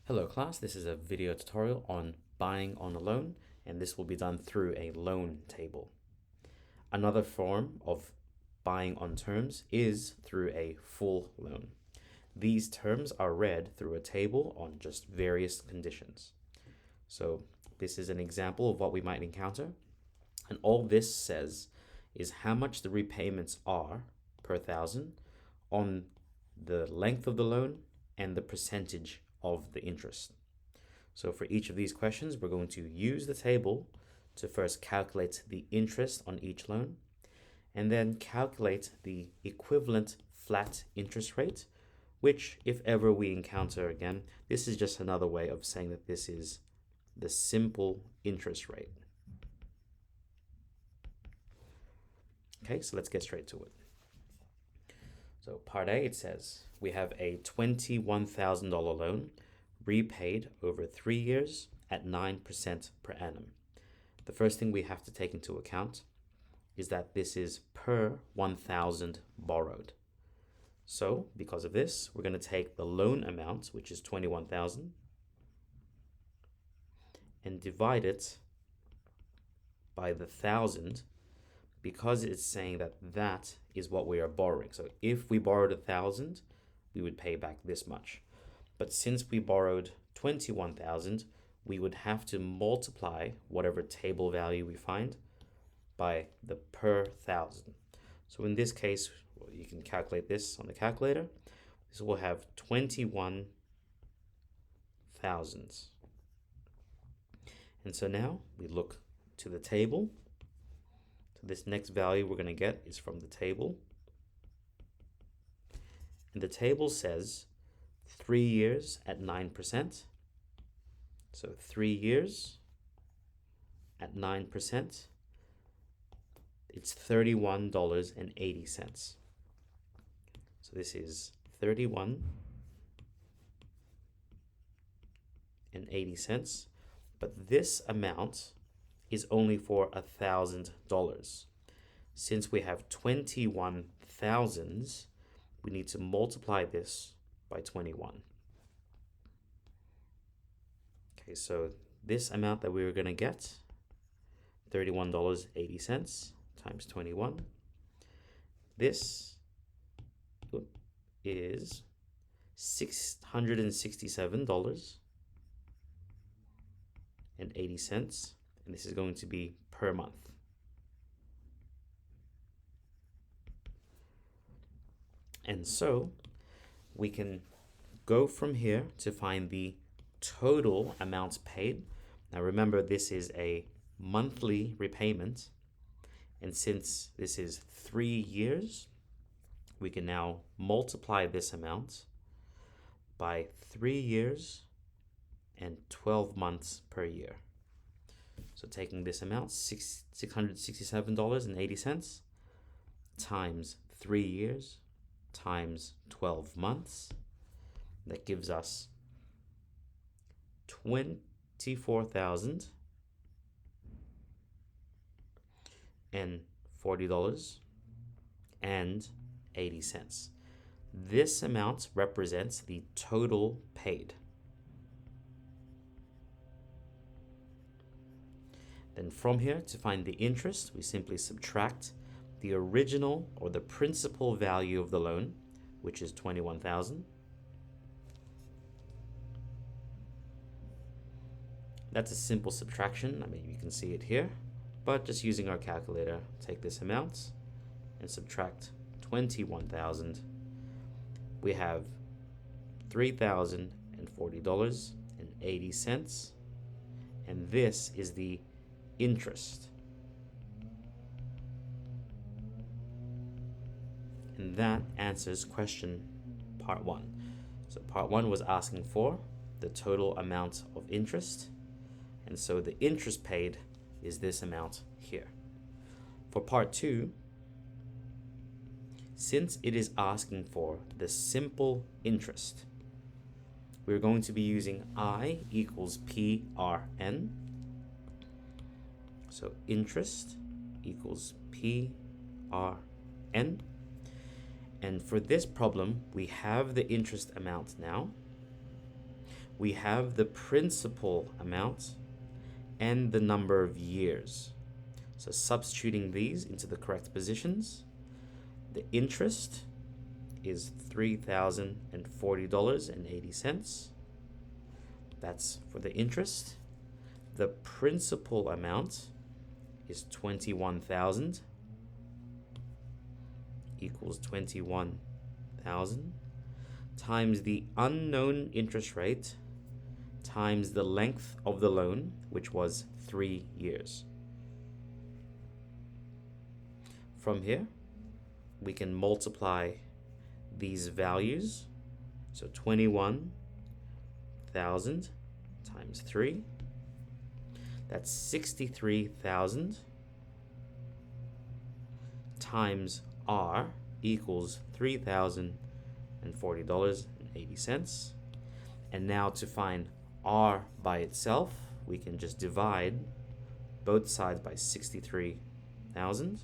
Hello class, this is a video tutorial on buying on a loan, and this will be done through a loan table. Another form of buying on terms is through a full loan. These terms are read through a table on just various conditions. So this is an example of what we might encounter, and all this says is how much the repayments are per thousand on the length of the loan and the percentage of the interest. So for each of these questions, we're going to use the table to first calculate the interest on each loan and then calculate the equivalent flat interest rate, which if ever we encounter again, this is just another way of saying that this is the simple interest rate. Okay, so let's get straight to it. So part A, it says we have a $21,000 loan repaid over 3 years at 9% per annum. The first thing we have to take into account is that this is per 1,000 borrowed. So because of this, we're going to take the loan amount, which is 21,000, and divide it by the 1,000, because it's saying that that is what we are borrowing. So if we borrowed 1,000, we would pay back this much. But since we borrowed 21,000, we would have to multiply whatever table value we find by the per 1,000. So in this case, you can calculate this on the calculator. This will have 21 thousands. And so now we look to the table. So this next value we're going to get is from the table. And the table says 3 years at 9%. So 3 years at 9%, it's $31.80. So this is $31.80. But this amount is only for $1,000. Since we have 21 thousands, we need to multiply this by 21. Okay, so this amount that we were going to get, $31.80 times 21, this is $667.80, and this is going to be per month. And so we can go from here to find the total amounts paid. Now remember, this is a monthly repayment, and since this is 3 years, we can now multiply this amount by 3 years and 12 months per year. So taking this amount, $667.80 times 3 years times 12 months, that gives us $24,040.80. This amount represents the total paid. Then from here, to find the interest, we simply subtract the original or the principal value of the loan, which is 21,000. That's a simple subtraction. I mean, you can see it here, but just using our calculator, take this amount and subtract 21,000. We have $3,040.80, and this is the interest. And that answers question part 1. So part 1 was asking for the total amount of interest, and so the interest paid is this amount here. For part 2, since it is asking for the simple interest, we're going to be using I equals PRN. So interest equals PRN. And for this problem, we have the interest amount now. we have the principal amount and the number of years. So substituting these into the correct positions, the interest is $3,040.80. That's for the interest. The principal amount is 21,000 equals 21,000 times the unknown interest rate times the length of the loan, which was 3 years. From here, we can multiply these values. So 21,000 times 3, that's 63,000 times R equals $3,040.80. And now to find R by itself, we can just divide both sides by 63,000.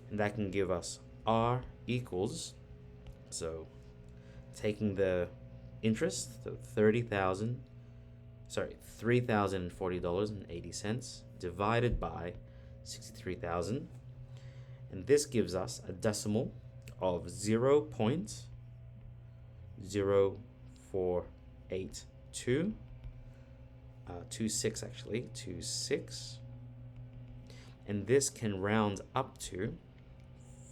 And that can give us R equals, so taking the interest, so $3,040.80 divided by 63,000, and this gives us a decimal of 0.0482, 26, and this can round up to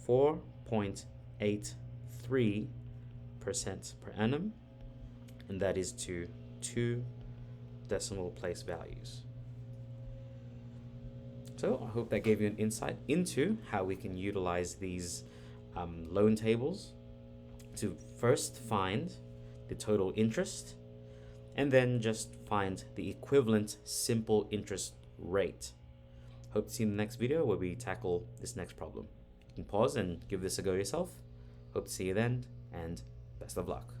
4.83% per annum, and that is to 2 decimal place values. So I hope that gave you an insight into how we can utilize these loan tables to first find the total interest and then just find the equivalent simple interest rate. Hope to see you in the next video where we tackle this next problem. You can pause and give this a go yourself. Hope to see you then, and best of luck.